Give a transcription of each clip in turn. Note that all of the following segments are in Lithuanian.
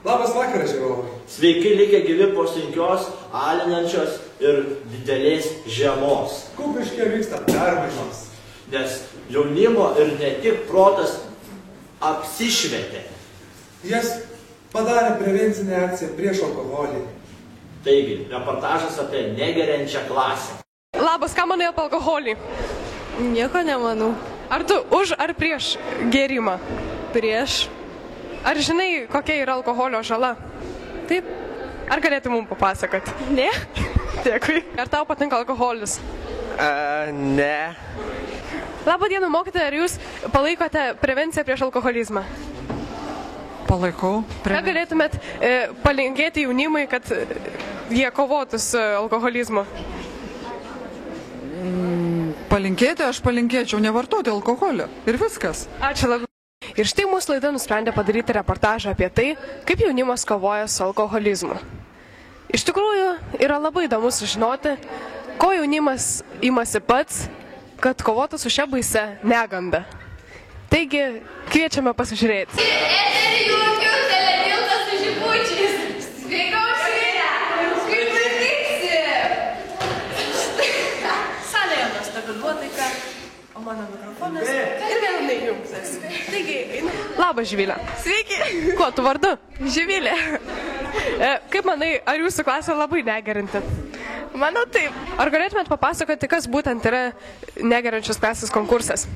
Labas vakaras, žiūrovai. Sveiki likę gyvi po sunkios, alinančios ir didelės žiemos. Kupiškyje vyksta permainos. Nes jaunimo ir ne tik protas apsišvietė. Jas padarė prevencinę akciją prieš alkoholį. Taigi, reportažas apie negeriančią klasę. Labas, ką manai apie alkoholį? Nieko nemanau. Ar tu už ar prieš gėrimą? Prieš. Ar žinai, kokia yra alkoholio žala? Taip. Ar galėtum mums papasakoti? Ne. Dėkui. Ar tau patinka alkoholis? Ne. Labą dieną, mokytoja, ar jūs palaikote prevenciją prieš alkoholizmą? Palaikau. Ką galėtumėt palinkėti jaunimui, kad jie kovotų su alkoholizmu? Palinkėti, aš palinkėčiau nevartoti alkoholio. Ir viskas. Ačiū labai. Ir štai mūsų laida nusprendė padaryti reportažą apie tai, kaip jaunimas kovoja su alkoholizmu. Iš tikrųjų, yra labai įdomu sužinoti, ko jaunimas imasi pats, kad kovotų su šia baise neganda. Taigi, kviečiame pasižiūrėti. Salėje nuostabi nuotaika, o mano mikrofonas ir vėl neįjungtas. Taigi, Labas, Živilė. sveiki. Kuo tu vardu? Živilė. Kaip manai, ar jūsų klasė labai negerinti? Manau taip. Ar galėtumėt papasakoti, kas būtent yra negeriančios klasės konkursas?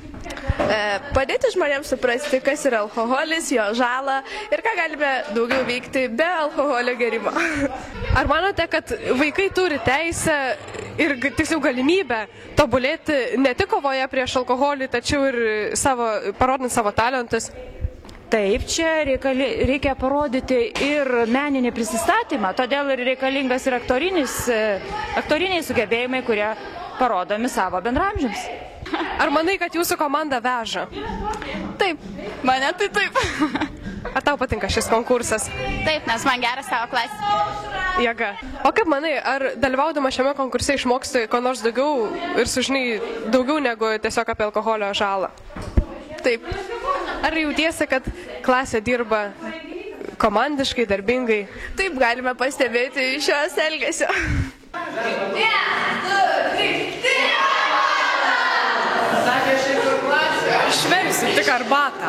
Padėti žmonėms suprasti, kas yra alkoholis, jo žalą ir ką galime daugiau veikti be alkoholio gerimo. Ar manote, kad vaikai turi teisę ir tiksliau galimybę tobulėti ne tik kovoje prieš alkoholį, tačiau ir parodant savo talentus? Taip, čia reikia parodyti ir meninį prisistatymą, todėl ir reikalingas ir aktoriniai sugebėjimai, kurie parodomi savo bendramžiams. Ar manai, kad jūsų komanda veža? Taip, mane tai taip. Ar tau patinka šis konkursas? Taip, nes man geras savo klasė. Jėga. O kaip manai, ar dalyvaudama šiame konkurse išmoksti ko nors daugiau ir sužinai daugiau negu tiesiog apie alkoholio žalą? Taip. Ar jautiesi, kad klasė dirba komandiškai, darbingai? Taip galime pastebėti iš šios elgesio. Šversiu tik arbatą.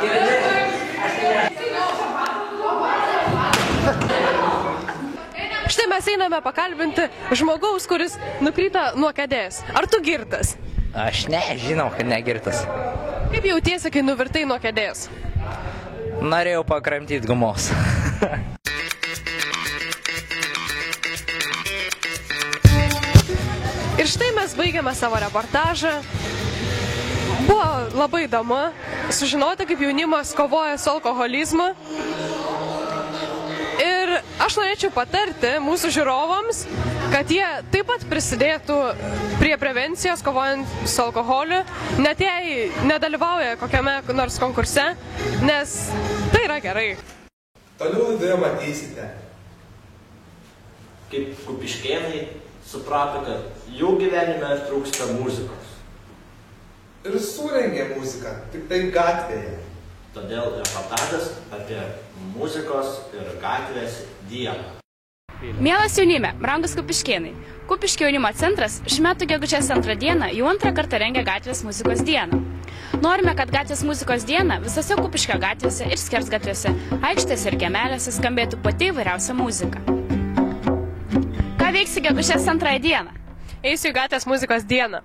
Štai mes einame pakalbinti žmogaus, kuris nukrito nuo kėdės. Ar tu girtas? Aš žinau, kad negirtas. Kaip jautiesi, kai nuvirtai nuo kėdės? Norėjau pakramtyti gumos. Ir štai mes baigiame savo reportažą. Buvo labai įdomu sužinoti, kaip jaunimas kovoja su alkoholizmu. Ir aš norėčiau patarti mūsų žiūrovams, kad jie taip pat prisidėtų prie prevencijos kovojant su alkoholiu, net jei nedalyvauja kokiame nors konkurse, nes tai yra gerai. Toliau laidoje matysite. Kaip kupiškėnai suprato, kad jų gyvenime trūksta muzikos. Ir surengė muziką, tik tai gatvėje. Todėl reportažas apie muzikos ir gatvės dieną. Mielas jaunime, brangus kupiškėnai. Kupiškio jaunimo centras šių metų gegužės 2 dieną jau antrą kartą rengia gatvės muzikos dieną. Norime, kad gatvės muzikos dieną visose Kupiškio gatvėse ir skersgatviuose, aikštėse ir kiemelėse skambėtų pati įvairiausia muzika. Ką veiksi gegužės 2 dieną? Eisiu į gatvės muzikos dieną.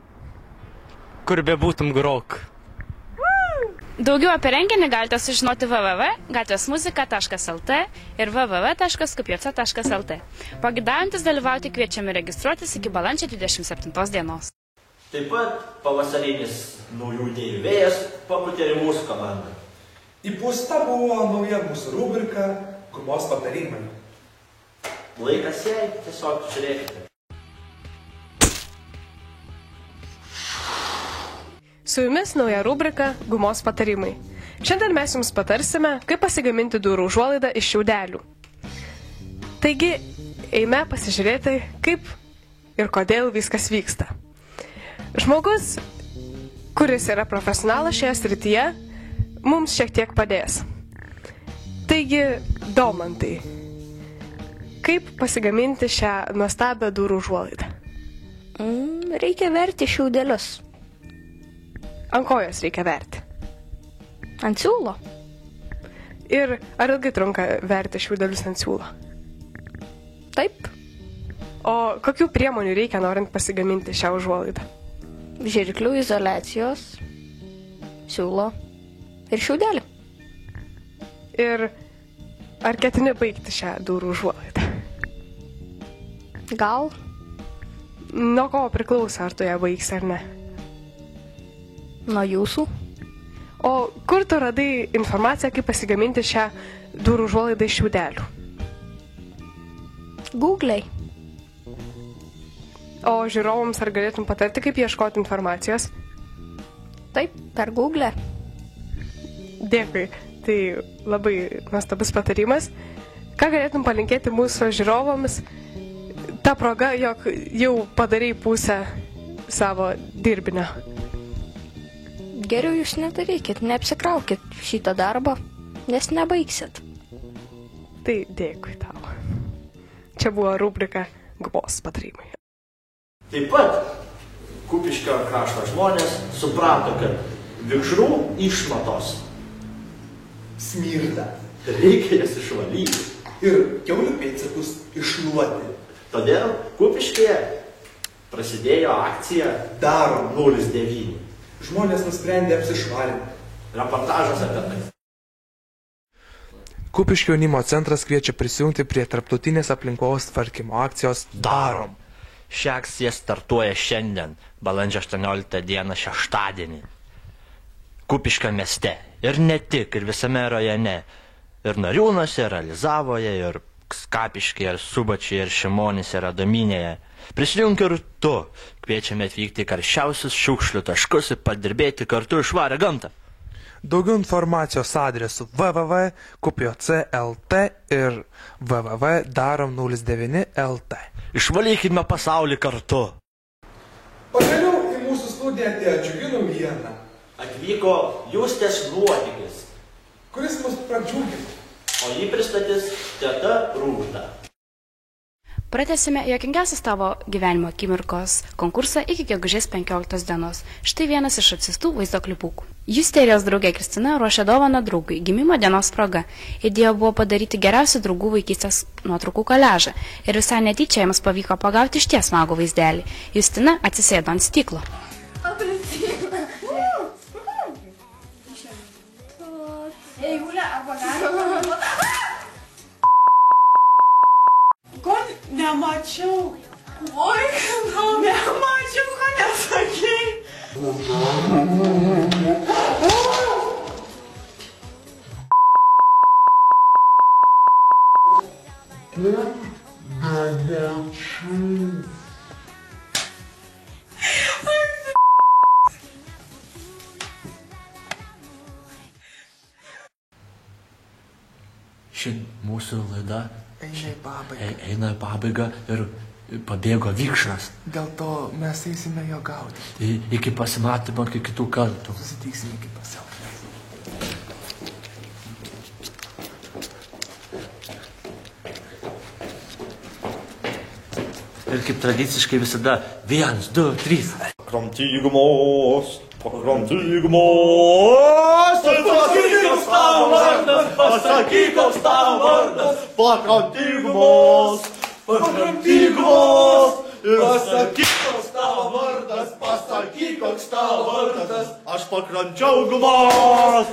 Kur bebūtum grok. Daugiau apie renginį galite sužinoti www.gatvesmuzika.lt ir www.kupiece.lt. Pagidaujantis dalyvauti kviečiami registruotis iki balandžio 27 dienos. Taip pat pavasarinis naujų idėjų vėjas papūtė ir mūsų komandą. Įpūsta buvo nauja mūsų rubrika Gumos patarimai. Laikas jai, tiesiog žiūrėkite. Su jumis nauja rubrika Gumos patarimai. Šiandien mes jums patarsime, kaip pasigaminti durų užuolaidą iš šiaudelių. Taigi, eime pasižiūrėti, kaip ir kodėl viskas vyksta. Žmogus, kuris yra profesionalas šioje srityje, mums šiek tiek padės. Taigi, Domantai, kaip pasigaminti šią nuostabią durų užuolaidą? Reikia verti šiaudelius. Ant kojos reikia verti. Ant siūlo. Ir ar ilgai trunka verti šiaudelius ant siūlo? Taip. O kokių priemonių reikia, norint pasigaminti šią užuolaidą? Žirklių izoliacijos, siūlo ir šiaudelių. Ir ar ketini baigti šią durų užuolaidą? Gal? Nuo ko priklauso, ar tu ją baigsi ar ne? Nuo jūsų. O kur tu radai informaciją, kaip pasigaminti šią durų užuolaidą iš šiaudelių? Googlei. O žiūrovams ar galėtum patarti, kaip ieškoti informacijos? Taip, per Google. Dėkui, tai labai nuostabus patarimas. Ką galėtum palinkėti mūsų žiūrovams? Ta proga, jog jau padarai pusę savo dirbinio. Geriau jūs nedarykit, neapsikraukit šitą darbą, nes nebaigsit. Tai dėkui tau. Čia buvo rubrika Gumos patarimai. Taip pat Kupiškio krašto žmonės suprato, kad vikšrų išmatos Smirda. reikia jas išvalyti. Ir kiaulių pėdsakus iššluoti. Todėl Kupiškyje prasidėjo akcija Darom. 09. Žmonės nusprendė apsišvarinti. Reportažas apie tai. Kupiškio jaunimo centras kviečia prisijungti prie tarptautinės aplinkos tvarkymo akcijos Darom. Ši akcija startuoja šiandien, balandžio 18 dieną šeštadienį. Kupiškio mieste. Ir ne tik, ir visame rajone. Ir Nariūnuose, ir Alizavoje, ir Skapiškyje, ir Subačiuje, ir Šimonėse, ir Adomynėje. Prisijunk ir tu. Kviečiame atvykti į karščiausius šiukšlių taškus ir padirbėti kartu išvarę gamtą. Daugiau informacijos adresu www.kupioc.lt ir www.darom09.lt. Išvalykime pasaulį kartu. Pagaliau į mūsų studiją atėjo džiugi naujiena, Atvyko Justės nuotykis, kuris mus pradžiugino. o jį pristatys teta Rūta. Pratęsime juokingiausias tavo gyvenimo akimirkos konkursą iki gegužės 15 dienos. Štai vienas iš atsistų vaizdo klipukų. Justė ir jos draugė Kristina ruošia dovaną draugui gimimo dienos proga. Idėja buvo padaryti geriausių draugų vaikystės nuotraukų koliažą. Ir visai netyčia jiems pavyko pagauti išties smagų vaizdelį. Justina atsisėdo ant stiklo. Ko nemačiau? Oi, gal nemačiau, ko nesakei. Ši mūsų laida Eina į pabaigą ir pabėgo vikšras. Dėl to mes eisime jo gauti. Iki pasimatymo, iki kitų kartų. Susitiksime iki pasiaukės. Ir kaip tradiciškai visada 1, 2, 3. Pakramtygumos, pasakyk, koks tavo vardas, pasakyk, koks tavo vardas, pakramtygumos, ir pasakyk, koks tavo vardas, pasakyk, koks tavo vardas, aš pakramčiau gumos,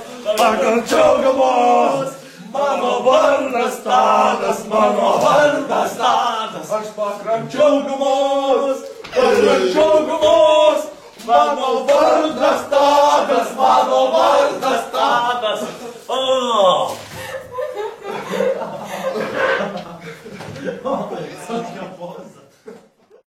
mano vardas Tadas, aš pakramčiau gumos, Mano vardas Tadas, mano vardas Tadas. O! O,